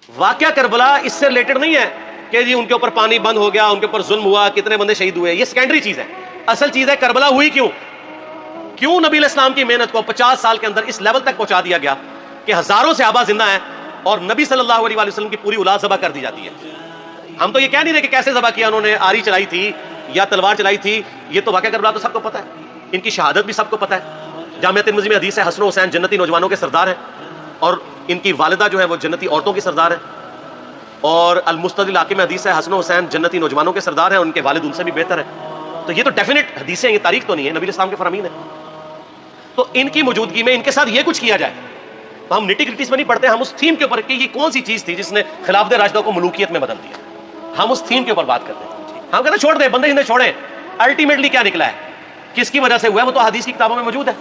واقعہ کربلا اس سے ریلیٹڈ نہیں ہے کہ جی ان کے اوپر پانی بند ہو گیا، ان کے اوپر ظلم ہوا، کتنے بندے شہید ہوئے، یہ سیکنڈری چیز ہے. اصل چیز ہے کربلا ہوئی کیوں نبی علیہ السلام کی محنت کو 50 سال کے اندر اس لیول تک پہنچا دیا گیا کہ ہزاروں صحابہ زندہ ہیں اور نبی صلی اللہ علیہ وسلم کی پوری اولاد ذبح کر دی جاتی ہے. ہم تو یہ کہہ نہیں رہے کہ کیسے ذبح کیا انہوں نے، آری چلائی تھی یا تلوار چلائی تھی، یہ تو واقعہ کربلا تو سب کو پتہ ہے، ان کی شہادت بھی سب کو پتہ ہے. جامعہ ترمذی میں حدیث ہے حسن و حسین جنتی نوجوانوں کے سردار ہیں اور ان کی والدہ جو ہے وہ جنتی عورتوں کی سردار ہیں. اور المستدرک علاقے میں حدیث ہے حسن و حسین جنتی نوجوانوں کے سردار ہیں، ان کے والد ان سے بھی بہتر ہیں. تو یہ تو ڈیفینٹ حدیثیں، یہ تاریخ تو نہیں ہے، نبی علیہ السلام کے فرامین ہے. تو ان کی موجودگی میں ان کے ساتھ یہ کچھ کیا جائے تو ہم نٹی گریٹیز میں نہیں پڑھتے، ہم اس تھیم کے اوپر کہ یہ کون سی چیز تھی جس نے خلافت راشدہ کو ملوکیت میں بدل دیا، ہم اس تھیم کے اوپر بات کرتے ہیں. ہم کہتے ہیں چھوڑ دیں بندے جنہیں چھوڑیں، الٹیمیٹلی کیا نکلا ہے، کس کی وجہ سے ہوا ہے، وہ تو حدیث کی کتابوں میں موجود ہے.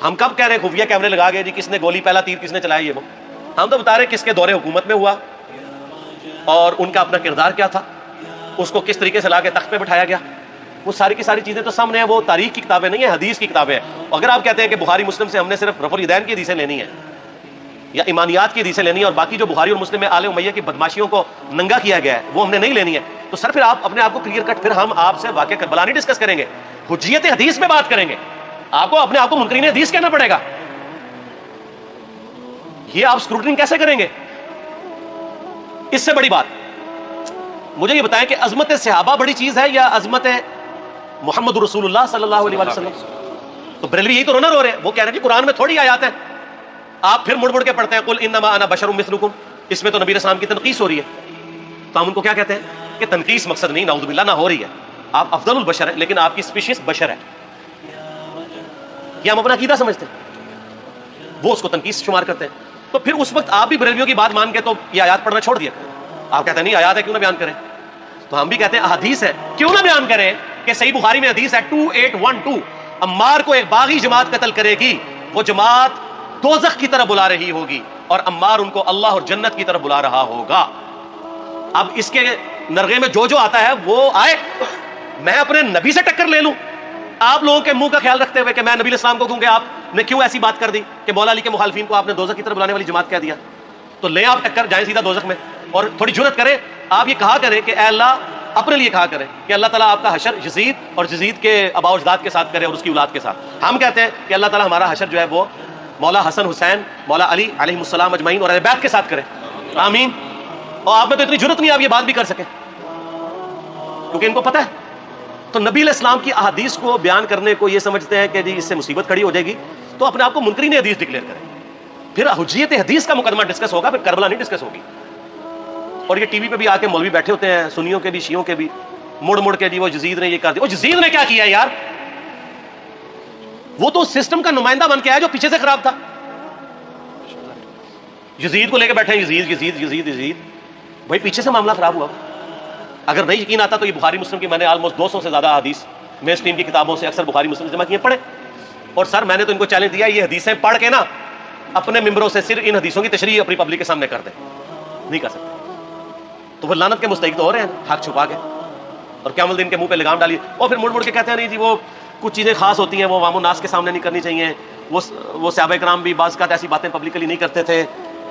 ہم کب کہہ رہے ہیں خفیہ کیمرے لگا گئے جی کس نے گولی پہلا تیر کس نے چلایا، یہ وہ ہم تو بتا رہے ہیں کس کے دور حکومت میں ہوا اور ان کا اپنا کردار کیا تھا، اس کو کس طریقے سے لا کے تخت پہ بٹھایا گیا. وہ ساری کی ساری چیزیں تو سامنے ہیں، وہ تاریخ کی کتابیں نہیں ہیں، حدیث کی کتابیں ہیں. اگر آپ کہتے ہیں کہ بخاری مسلم سے ہم نے صرف رفع الیدین کی حدیثیں لینی ہیں یا ایمانیات کی حدیثیں لینی ہے اور باقی جو بخاری اور مسلم میں آل امیہ کی بدماشیوں کو ننگا کیا گیا ہے وہ ہم نے نہیں لینی ہے، تو سر پھر آپ اپنے آپ کو کلیئر کٹ، پھر ہم آپ سے واقعہ کربلا نہیں ڈسکس کریں گے، حجیت حدیث میں بات کریں گے. آپ کو اپنے آپ کو منکرین حدیث کہنا پڑے گا. یہ آپ اسکروٹنگ کیسے کریں گے؟ اس سے بڑی بات مجھے یہ بتائیں کہ عظمت صحابہ بڑی چیز ہے یا عظمت محمد رسول اللہ صلی اللہ علیہ وسلم؟ تو بریلوی یہی تو رونا رو رہے ہیں، وہ کہہ رہے ہیں کہ قرآن میں تھوڑی آیات ہیں، آپ پھر مڑ کے پڑھتے ہیں قل انما انا بشر مثلکم، اس میں تو نبی اسلام کی تنقیص ہو رہی ہے. تو ہم ان کو کیا کہتے ہیں کہ تنقیص مقصد نہیں، نعوذ باللہ، نہ ہو رہی ہے، آپ افضل البشر ہیں لیکن آپ کی اسپیشیز بشر ہے، یہ ہم اپنا عقیدہ سمجھتے ہیں، وہ اس کو تنقیص شمار کرتے ہیں. تو پھر اس وقت آپ بھی بریلویوں کی بات مان کے تو یہ آیات پڑھنا چھوڑ دیا. آپ کہتے ہیں نہیں آیات ہے کیوں نہ بیان کریں، تو ہم بھی کہتے ہیں احادیث ہے کیوں نہ بیان کریں کہ صحیح بخاری میں حدیث ہے 2812 عمار کو ایک باغی جماعت قتل کرے گی، وہ جماعت دوزخ کی طرف بلا رہی ہوگی اور عمار ان کو اللہ اور جنت کی طرف بلا رہا ہوگا. اب اس کے نرغے میں جو آتا ہے وہ آئے، میں اپنے نبی سے ٹکر لے لوں آپ لوگوں کے منہ کا خیال رکھتے ہوئے کہ میں نبی علیہ السلام کو کہوں کہ آپ نے کیوں ایسی بات کر دی کہ مولا علی کے مخالفین کو آپ نے دوزخ کی طرف بلانے والی جماعت کہہ دیا. تو لیں آپ ٹکر، جائیں سیدھا دوزخ میں اور تھوڑی جرأت کریں، آپ یہ کہا کریں کہ اے اللہ، اپنے لیے کہا کریں کہ اللہ تعالیٰ آپ کا حشر یزید اور یزید کے آباء و اجداد کے ساتھ کرے اور اس کی اولاد کے ساتھ. ہم کہتے ہیں کہ اللہ تعالیٰ ہمارا حشر جو ہے وہ مولا حسن حسین، مولا علی علیہ السلام اجمعین اور اہل بیت کے ساتھ کرے، آمین. اور آپ میں تو اتنی جرأت نہیں آپ یہ بات بھی کر سکیں کیونکہ ان کو پتہ ہے. تو نبی علیہ السلام کی احادیث کو بیان کرنے کو یہ سمجھتے ہیں کہ جی اس سے مصیبت کھڑی ہو جائے گی، تو اپنے آپ کو منکرین حدیث ڈکلیئر کریں، پھر حجیت حدیث کا مقدمہ ڈسکس ہوگا، پھر کربلا نہیں ڈسکس ہوگی. اور یہ ٹی وی پہ بھی آ کے مولوی بیٹھے ہوتے ہیں، سنیوں کے بھی شیعوں کے بھی، مڑ کے جی وہ یزید نے یہ کر دیا. وہ یزید نے کیا کیا ہے یار؟ وہ تو سسٹم کا نمائندہ بن کے آیا جو پیچھے سے خراب تھا. یزید کو لے کے بیٹھے ہیں، یزید یزید یزید یزید، بھائی پیچھے سے معاملہ خراب ہوا. اگر نہیں یقین آتا تو یہ بخاری مسلم کی میں نے آلموسٹ 200 سے زیادہ حدیث مین اسٹریم کی کتابوں سے اکثر بخاری مسلم جمع کیے پڑھے. اور سر میں نے تو ان کو چیلنج دیا یہ حدیثیں پڑھ کے نا اپنے ممبروں سے صرف ان حدیثوں کی تشریح اپنی پبلک کے سامنے کر دیں، نہیں کر سکتے. تو وہ لعنت کے مستحق تو ہو رہے ہیں حق چھپا کے، اور قیامت دن کے منہ پہ لگام ڈالیے. اور پھر مڑ کے کہتے ہیں نہیں جی وہ کچھ چیزیں خاص ہوتی ہیں وہ عوام الناس کے سامنے نہیں کرنی چاہیے، وہ صحابہ کرام بھی بعض اوقات ایسی باتیں پبلکلی نہیں کرتے تھے.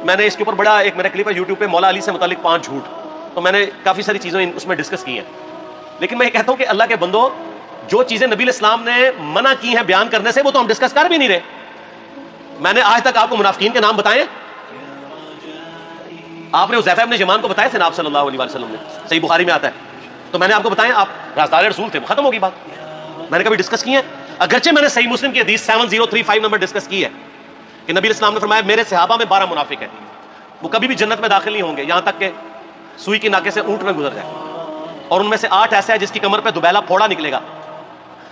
میں نے اس کے اوپر بڑا ایک میرا کلپ ہے یوٹیوب پہ، مولا علی سے متعلق 5 جھوٹ، تو میں نے کافی ساری چیزیں اس میں ڈسکس کی ہیں. لیکن میں یہ کہتا ہوں کہ اللہ کے بندو، جو چیزیں نبی علیہ السلام نے منع کی ہیں بیان کرنے سے وہ تو ہم ڈسکس کر بھی نہیں رہے. میں نے آج تک آپ کو منافقین کے نام بتائے؟ آپ نے حذیفہ ابن یمان کو بتائے تھے نا آپ صلی اللہ علیہ وسلم نے، صحیح بخاری میں آتا ہے. تو میں نے آپ کو بتایا، آپ رازدار رسول تھے، ختم ہوگی بات. میں نے کبھی ڈسکس کی ہے؟ اگرچہ میں نے صحیح مسلم کی حدیث 7035 نمبر ڈسکس کی ہے کہ نبی علیہ السلام نے فرمایا میرے صحابہ میں 12 منافق ہیں، وہ کبھی بھی جنت میں داخل نہیں ہوں گے یہاں تک کہ سوئی کی ناکے سے اونٹ میں گزر جائے، اور ان میں سے 8 ایسے ہیں جس کی کمر پہ دوبیلا پھوڑا نکلے گا.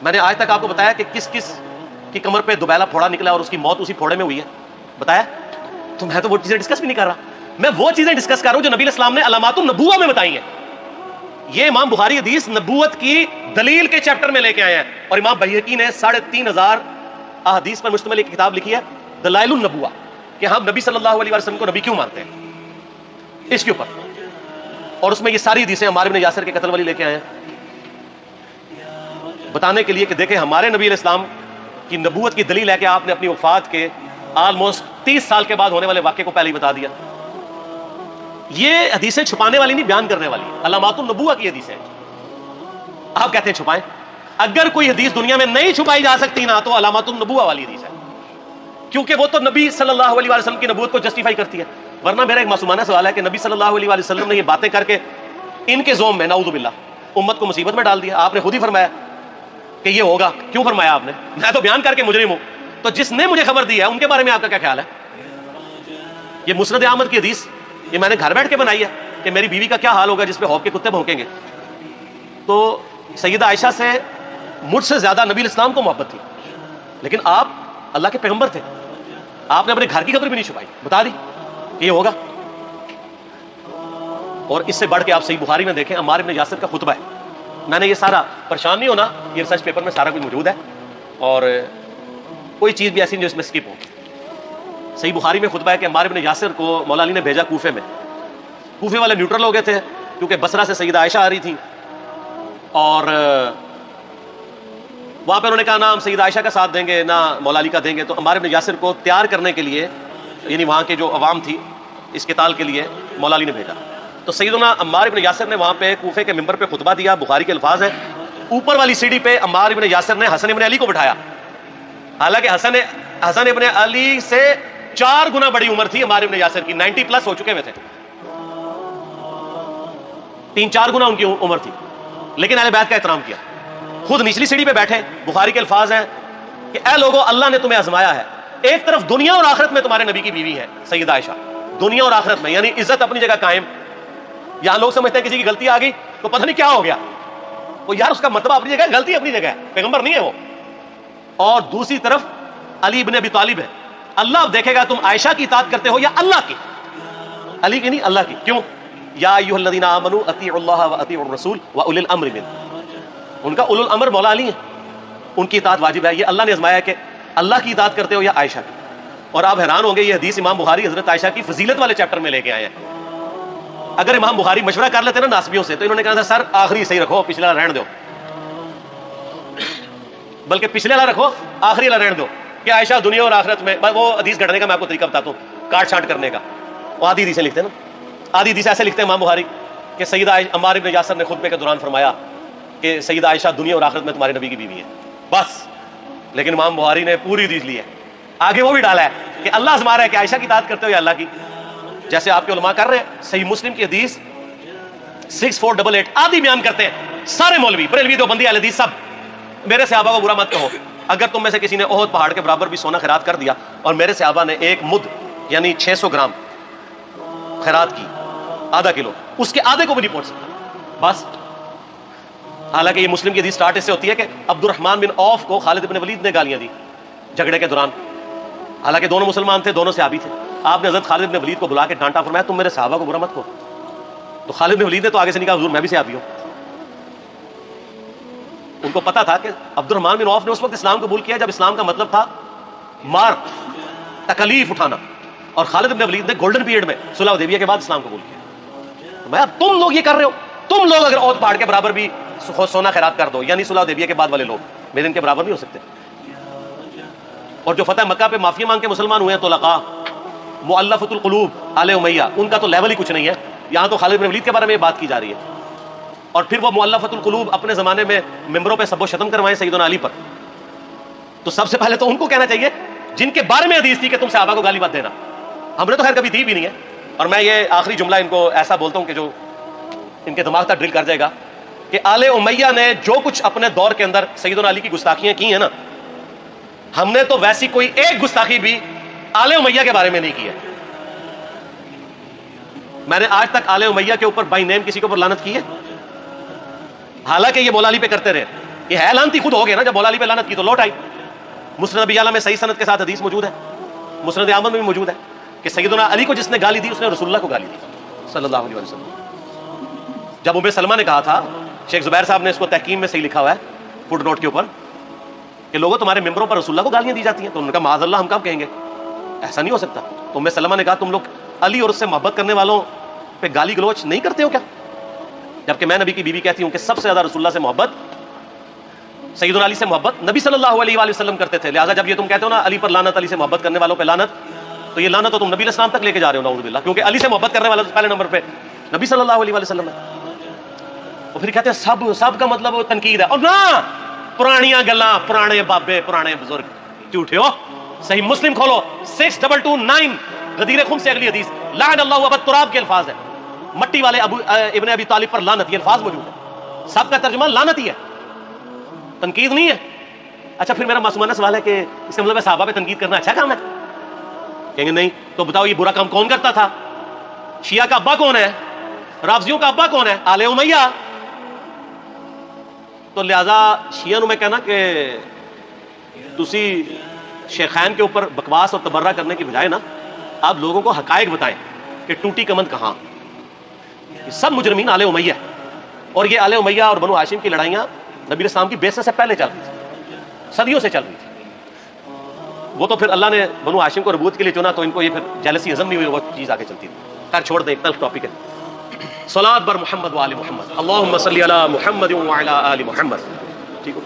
میں نے آج تک آپ کو بتایا کہ کس کس کی کمر پہ دوبیلا پھوڑا نکلا اور اس کی موت اسی پھوڑے میں ہوئی ہے؟ بتایا؟ تو میں تو وہ چیزیں ڈسکس بھی نہیں کر رہا، میں وہ چیزیں ڈسکس کر رہا ہوں جو نبی علیہ السلام نے علامات النبوہ میں بتائی ہیں. یہ امام بخاری حدیث نبوت کی دلیل کے چیپٹر میں لے کے آئے ہیں، اور امام بہقی نے 3500 احادیث پر مشتمل ایک کتاب لکھی ہے دلائل النبوہ، کہ ہم نبی صلی اللہ علیہ وسلم کو نبی کیوں مانتے ہیں، اس کے اوپر. اور اس میں یہ ساری حدیثیں عمار بن یاسر کے قتل والی لے کے آئے ہیں بتانے کے لیے کہ دیکھیں ہمارے نبی علیہ السلام کی نبوت کی دلیل ہے کہ آپ نے اپنی وفات کے آلموسٹ 30 سال کے بعد ہونے والے واقعے کو پہلے ہی بتا دیا. یہ حدیثیں چھپانے والی نہیں، بیان کرنے والی، علامات النبوہ کی حدیثیں. آپ کہتے ہیں چھپائیں. اگر کوئی حدیث دنیا میں نہیں چھپائی جا سکتی نا تو علامات النبوہ والی حدیث ہے، کیونکہ وہ تو نبی صلی اللہ علیہ وسلم کی نبوت کو جسٹیفائی کرتی ہے. ورنہ میرا ایک معصومانہ سوال ہے کہ نبی صلی اللہ علیہ وسلم نے یہ باتیں کر کے ان کے زوم میں نعوذ باللہ امت کو مصیبت میں ڈال دیا. آپ نے خود ہی فرمایا کہ یہ ہوگا. کیوں فرمایا آپ نے؟ میں تو بیان کر کے مجرم ہوں. تو جس نے مجھے خبر دی ہے ان کے بارے میں آپ کا کیا خیال ہے؟ یہ مسند احمد کی حدیث یہ میں نے گھر بیٹھ کے بنائی ہے کہ میری بیوی کا کیا حال ہوگا جس پہ خوف کے کتے بھونکیں گے. تو سیدہ عائشہ سے مجھ سے زیادہ نبی اسلام کو محبت تھی، لیکن آپ اللہ کے پیغمبر تھے، آپ نے اپنے گھر کی خبر بھی نہیں چھپائی، بتا دی کہ یہ ہوگا. اور اس سے بڑھ کے آپ صحیح بخاری میں دیکھیں عمار بن یاسر کا خطبہ ہے. میں نے یہ سارا، پریشان نہیں ہونا، یہ ریسرچ پیپر میں سارا کچھ موجود ہے اور کوئی چیز بھی ایسی نہیں جو اس میں سکپ ہو. صحیح بخاری میں خطبہ ہے کہ عمار بن یاسر کو مولا علی نے بھیجا کوفے میں. کوفے والے نیوٹرل ہو گئے تھے کیونکہ بصرہ سے سیدہ عائشہ آ رہی تھیں اور وہاں پہ انہوں نے کہا نہ ہم سیدہ عائشہ کا ساتھ دیں گے نہ مولا علی کا دیں گے. تو عمار بن یاسر کو تیار کرنے کے لیے، یعنی وہاں کے جو عوام تھی اس قتال کے لیے، مولا علی نے بھیجا. تو سیدنا عمار بن یاسر نے وہاں پہ کوفے کے ممبر پہ خطبہ دیا. بخاری کے الفاظ ہیں، اوپر والی سیڑھی پہ عمار بن یاسر نے حسن بن علی کو بٹھایا، حالانکہ حسن ابن علی سے 4 گنا بڑی عمر تھی عمار بن یاسر کی، 90 پلس ہو چکے ہوئے تھے، 3-4 گنا ان کی عمر تھی، لیکن اہل بیت کا احترام کیا. خود نچلی سیڑھی پہ بیٹھے. بخاری کے الفاظ ہیں کہ اے لوگو اللہ نے تمہیں آزمایا ہے، ایک طرف دنیا اور آخرت میں تمہارے نبی کی بیوی ہے سیدہ عائشہ، دنیا اور آخرت میں، یعنی عزت اپنی جگہ قائم. یہاں لوگ سمجھتے ہیں کسی کی غلطی آ گئی تو پتہ نہیں کیا ہو گیا، وہ یار اس کا مطلب اپنی جگہ، غلطی اپنی جگہ ہے، پیغمبر نہیں ہے وہ. اور دوسری طرف علی ابن ابی طالب ہے. اللہ اب دیکھے گا تم عائشہ کی اطاعت کرتے ہو یا اللہ کی، علی کی نہیں اللہ کی. کیوں؟ یا ایھا الذین آمنوا اطیعوا اللہ واطیعوا الرسول واولی الامر منکم. ان کا اولو الامر مولا علی ہیں، ان کی اطاعت واجب ہے. یہ اللہ نے آزمایا ہے کہ اللہ کی اطاعت کرتے ہو یا عائشہ کی. اور آپ حیران ہوں گے یہ حدیث امام بخاری حضرت عائشہ کی فضیلت والے چیپٹر میں لے کے آئے ہیں. اگر امام بخاری مشورہ کر لیتے نا ناسبیوں سے تو انہوں نے کہا تھا سر آخری صحیح رکھو، پچھلا رہن دو، بلکہ پچھلے والا رکھو آخری والا رہن دو کہ عائشہ دنیا اور آخرت میں. وہ حدیث گھڑنے کا میں آپ کو طریقہ بتاتا ہوں، کاٹ چھانٹ کرنے کا. وہ آدھی حدیثیں لکھتے ہیں نا، آدھی حدیث ایسے لکھتے ہیں امام بخاری کہ سیدہ عمار بن یاسر نے خطبے کے دوران فرمایا کہ سیدہ عائشہ دنیا اور آخرت میں تمہارے نبی کی بیوی ہے، بس. لیکن امام بخاری نے پوری حدیث لی ہے، آگے وہ بھی ڈالا ہے کہ اللہ آزما رہا ہے کہ عائشہ کی اطاعت کرتے ہو یا اللہ کی، جیسے آپ کے علماء کر رہے ہیں. صحیح مسلم کی حدیث 6488 آدھی بیان کرتے ہیں سارے مولوی، بریلوی، دیوبندی، اہل حدیث، سب میرے صحابہ کو برا مت کہو. اگر تم میں سے کسی نے احد پہاڑ کے برابر بھی سونا خیرات کر دیا اور میرے صحابہ نے 1 مد یعنی 600 گرام خیرات کی، آدھا کلو، اس کے آدھے کو بھی نہیں پہنچ سکتا، بس. حالانکہ یہ مسلم کی حدیث سٹارٹ اس سے ہوتی ہے کہ عبد الرحمن بن عوف کو خالد بن ولید نے گالیاں دی جھگڑے کے دوران، حالانکہ دونوں مسلمان تھے، دونوں صحابی تھے. آپ نے حضرت خالد بن ولید کو بلا کے ڈانٹا، فرمایا تم میرے صحابہ کو برا مت کہو. تو خالد بن ولید نے تو آگے سے نہیں کہا حضور میں بھی صحابی ہوں. ان کو پتا تھا کہ عبد الرحمن بن عوف نے اس وقت اسلام قبول کیا جب اسلام کا مطلب تھا مار، تکلیف اٹھانا، اور خالد بن ولید نے گولڈن پیریڈ میں صلح حدیبیہ کے بعد اسلام قبول کیا. میں اب تم لوگ یہ کر رہے ہو، تم لوگ اگر احد پہاڑ کے برابر بھی سونا خیرات کر دو، یعنی صلح حدیبیہ کے بعد والے لوگ میرے ان کے برابر نہیں ہو سکتے. اور جو فتح مکہ پہ معافی مانگ کے مسلمان ہوئے ہیں طلقاء، مؤلفۃ القلوب، آل امیہ، ان کا تو لیول ہی کچھ نہیں ہے. یہاں تو خالد بن ولید کے بارے میں بات کی جا رہی ہے. اور پھر وہ مؤلفۃ القلوب اپنے زمانے میں ممبروں پہ سب و شتم کروائیں سیدنا علی پر. تو سب سے پہلے تو ان کو کہنا چاہیے جن کے بارے میں حدیث تھی کہ تم صحابہ کو گالی مت دینا. ہم نے تو خیر کبھی دی بھی نہیں ہے. اور میں یہ آخری جملہ ان کو ایسا بولتا ہوں کہ جو ان کے دماغ تک ڈرل کر جائے گا کہ آل امیہ نے جو کچھ اپنے دور کے اندر سیدنا علی کی گستاخیاں کی ہیں نا، ہم نے تو ویسی کوئی ایک گستاخی بھی آل امیہ کے بارے میں نہیں کی ہے. میں نے آج تک آل امیہ کے اوپر بائی نیم کسی کے اوپر لعنت کی ہے؟ حالانکہ یہ مولا علی پہ کرتے رہے. یہ ہے لعنتی خود ہو گیا نا، جب مولا علی پہ لعنت کی تو لوٹ آئی. مسند ابی اعلیٰ میں صحیح سند کے ساتھ حدیث موجود ہے، مسند احمد میں بھی موجود ہے کہ سیدنا علی کو جس نے گالی دی اس نے رسول اللہ کو گالی دی صلی اللہ علیہ وسلم. جب ام سلمہ نے کہا تھا، شیخ زبیر صاحب نے اس کو تحکیم میں صحیح لکھا ہوا ہے فٹ نوٹ کے اوپر، کہ لوگوں تمہارے ممبروں پر رسول اللہ کو گالیاں دی جاتی ہیں، تو انہوں نے کہا معاذ اللہ ہم کب کہیں گے، ایسا نہیں ہو سکتا. تو ام سلمہ نے کہا تم لوگ علی اور اس سے محبت کرنے والوں پہ گالی گلوچ نہیں کرتے ہو کیا؟ جبکہ میں نبی کی بیوی کہتی ہوں کہ سب سے زیادہ رسول اللہ سے محبت، سیدنا علی سے محبت نبی صلی اللہ علیہ وآلہ وسلم کرتے تھے. لہٰذا جب یہ تم کہتے ہو نا علی پر لعنت، علی سے محبت کرنے والوں پہ لعنت، تو یہ لعنت تو تم نبی علیہ السلام تک لے کے جا رہے ہو نعوذ باللہ، کیونکہ علی سے محبت کرنے والا پہلے نمبر پہ نبی صلی اللہ علیہ وسلم ہے. اور پھر کہتے ہیں سب کا مطلب تنقید ہے. اور نہ پرانیاں گلاں، پرانے بابے، پرانے بزرگ جھوٹے ہو. صحیح مسلم کھولو 6229 غدیر خم سے اگلی حدیث، لعن اللہ ابا التراب کے الفاظ ہیں، مٹی والے ابن ابی طالب پر لعنت، یہ الفاظ موجود ہے. سب کا ترجمہ لعنت ہی ہے، تنقید نہیں ہے. اچھا پھر میرا معصومانہ سوال ہے کہ اس کا مطلب ہے صحابہ پہ تنقید کرنا اچھا کام ہے؟ کہیں گے نہیں. تو بتاؤ یہ برا کام کون کرتا تھا؟ شیعہ کا ابا کون ہے؟ رافضیوں کا ابا کون ہے؟ آل امیہ. تو لہذا شیعہ نو میں کہنا کہ تسی شیخین کے اوپر بکواس اور تبرہ کرنے کی بجائے نا آپ لوگوں کو حقائق بتائیں کہ ٹوٹی کمند کہاں. یہ سب مجرمین آل امیہ ہے، اور یہ آل امیہ اور بنو ہاشم کی لڑائیاں نبی علیہ السلام کی بعثت سے پہلے چل رہی تھی، صدیوں سے چل رہی تھی. وہ تو پھر اللہ نے بنو ہاشم کو ربوت کے لیے چنا تو ان کو یہ پھر جیلسی ہضم نہیں ہوئی، وہ چیز آگے چلتی تھی. خیر چھوڑ دیں، ایک تلخ ٹاپک ہے. صلاۃ بر محمد و آل محمد، اللہم صلی علی محمد و علی آل محمد. ٹھیک ہو؟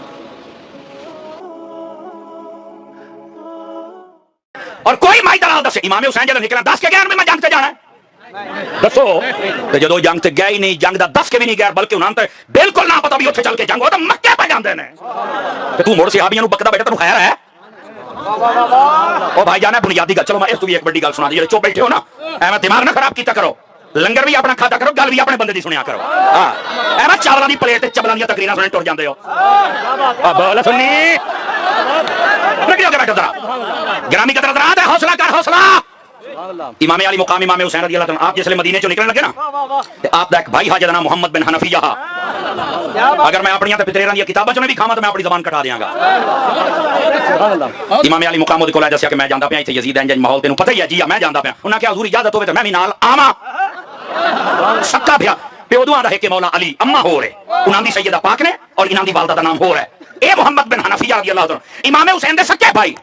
اور کوئی مائی دلال دسے امام حسین جب نکلا 10 کے گیر میں جنگ تے جانا ہے دسو تے جدو جنگ تے گیا ہی نہیں، جنگ دا 10 کے بھی نہیں گیا، بلکہ انہاں تے بالکل نہ پتا بھی اوتھے چل کے جنگ ہو تے مکے پہ جاندے نے. تے تو مڑ صحابیاں نو بکدا بیٹا تینوں خیر ہے؟ او بھائی جانا بنیادی گل، چلو میں اس تو بھی ایک بڑی گل سنا دی، جڑے چپ بیٹھے ہو نا ایویں دماغ نہ خراب کیتا کرو، لنگر بھی اپنا کھاتا کرو، گل بھی اپنے بندے دی سنیا کرو. ہاں ایویں چاولاں دی پلیٹ تے چبلاں دی تقریراں سنن ٹر جاندے ہو. بول سنی لگی ہو کے بیٹھو ذرا گرامی قدر حضرات، حوصلہ کر حوصلہ. امام علی مقام امام حسین رضی اللہ عنہ آپ جس مدینے چوں نکلنے لگے نا تے آپ دا ایک بھائی حاجی دا نام محمد بن حنفیہ، اگر میں اپنی تے پتریراں دی کتاباں چوں بھی کھاواں تے میں اپنی زبان کٹا دیاں گا. امام علی مقام دے کول دسیا کہ میں جاندا پیا ایتھے یزید انج ماحول تینوں پتہ ہی ہے. جی میں جاندا پیا. انہاں کہ حضور اجازت ہوے تے میں بھی نال آواں. سکا بھیا پیو دوہاں دا ہے کہ مولا علی اما ہو رہے، انہاں دی سیدہ پاک نے اور انہاں دی والدہ دا نام ہو رہا ہے. اے محمد بن حنفیہ رضی اللہ عنہ امام حسین دے سکے بھائی.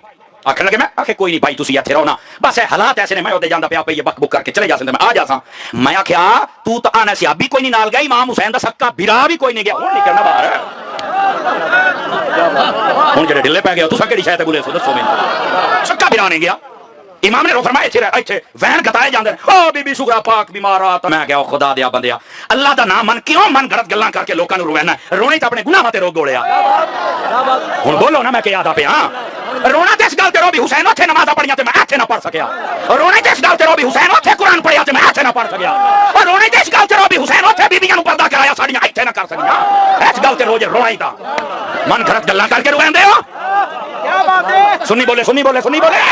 آخر لگے میں آخر کوئی نہیں بھائی تسی ایتھے رہو نا، بس حالات ایسے نے میں اودے جاندا پیا پئی بک بک کر کے چلے جا سکتے میں آ جا سا. میں آکھیا تو تے آنا سی ابھی کوئی نہیں نال گیا، امام حسین دا سکا بھرا بھی کوئی نہیں گیا. ہن نکلنا باہر ہن جڑے ڈلے پے گئے تساں کیڑی شے تے بولے سو دسو مینوں. سکا بھرا نہیں گیا. امام نے رو فرمایا ایتھے وین گتائے جاندے او بی بی سغرا پاک بیمار آ. تو میں کہیا خدا دیا بندیا اللہ دا نام من کیوں من گھرت گلاں کر کے لوکاں نوں روینا؟ رونے تے اپنے گناہاں تے رو گولیا. ہن بولو نا میں کہ یاد آ پیا رونا تے اس گل تے رو بھی حسین اوتھے نمازاں پڑھیاں تے میں ایتھے نہ پڑھ سکیا. رونے تے اس گل تے رو بھی حسین اوتھے قرآن پڑھیا تے میں ایتھے نہ پڑھ سکیا. اور رونے تے اس گل تے رو بھی حسین اوتھے بیبییاں نوں پردہ کرایا ساڈیاں ایتھے نہ کر سکیا. اس گل تے رو جے رونا ہی تا من گھرت گلاں کر کے رویندے ہو. کیا بات ہے؟ سنی بولے سنی بولے سنی بولے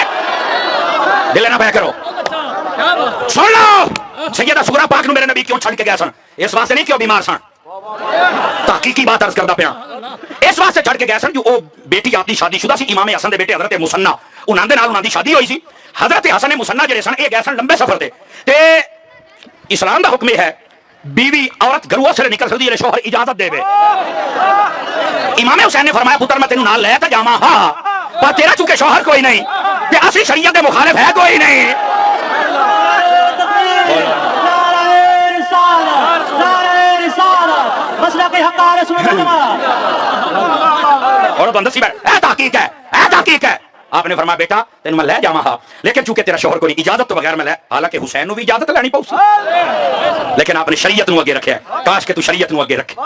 دل نہ پیا کرو. سن لو سیدہ سغرا پاک نو میرے نبی کیوں چھڑ کے گئے سن؟ اس واسطے نہیں کہ وہ بیمار سن، تحقیقی بات عرض کردا پیا. اس واسطے چھڑ کے گئے سن جو او بیٹی آپ دی شادی شدہ سی امام حسن دے بیٹے حضرت مسنہ، انہاں دے نال انہاں دی شادی ہوئی سی. حضرت حسن مسنہ جڑے سن اے گئے سن لمبے سفر تے اسلام دا حکم ہے بیوی عورت گھروں سے نکل سکتی ہے شوہر اجازت دے. امام حسین نے فرمایا پتر میں تینوں نال لے تے جاواں ہاں پر تیرا چونکہ شوہر کوئی نہیں تے اصلی شریعت دے مخالف ہے کوئی نہیں. اور بندہ سی بیٹھ اے تحقیق ہے اے تحقیق ہے. آپ نے فرمایا بیٹا تینوں میں لے جاواں ہاں لیکن چونکہ تیرا شوہر کو نہیں اجازت تو بغیر میں لے. حالانکہ حسین نو بھی اجازت لینی پاؤ سی لیکن آپ نے شریعت نو اگے رکھیا ہے. کاش کہ تو شریعت نو اگے رکھے.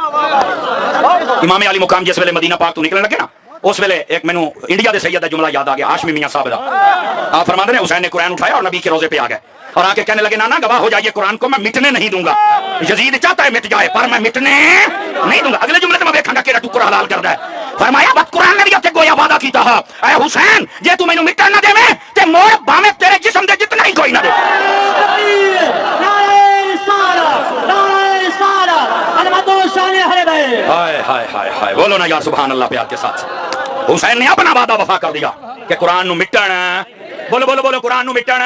امام علی مقام جس ویلے مدینہ پاک تو نکلنے لگے نا اس ویلے ایک مینوں انڈیا دے سید دا جملہ یاد آ گیا ہاشمی میاں صاحب دا. آپ فرماتے ہیں حسین نے قرآن اٹھایا اور نبی کے روزے پہ آ گئے اور آ کے کہنے لگے نانا گواہ ہو جائیے قرآن کو میں مٹنے نہیں دوں گا. یزید چاہتا ہے مٹ جائے پر میں مٹنے نہیں دوں گا. اگلے جملے میں دیکھاں گا کہ ٹکڑا حلال کردا ہے. فرمایا بس قرآن نے بھی تے گویا وعدہ کیتا ہے اے حسین جے تو مینوں مٹن نہ دے تے موڑ باویں تیرے جسم دے جتنا ہی کوئی نہ دے. ہائے ہائے ہائے ہائے بولو نا یا سبحان اللہ پیار کے ساتھ. حسین نے اپنا وعدہ وفا کر دیا کہ قرآن نو مٹن. بولو بولو بولو قرآن نو مٹن.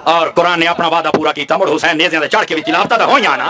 اور قرآن نے اپنا وعدہ پورا کیتا. مڑ حسین نیزیاں تے چڑھ کے بھی تلاوت تے ہویاں نا.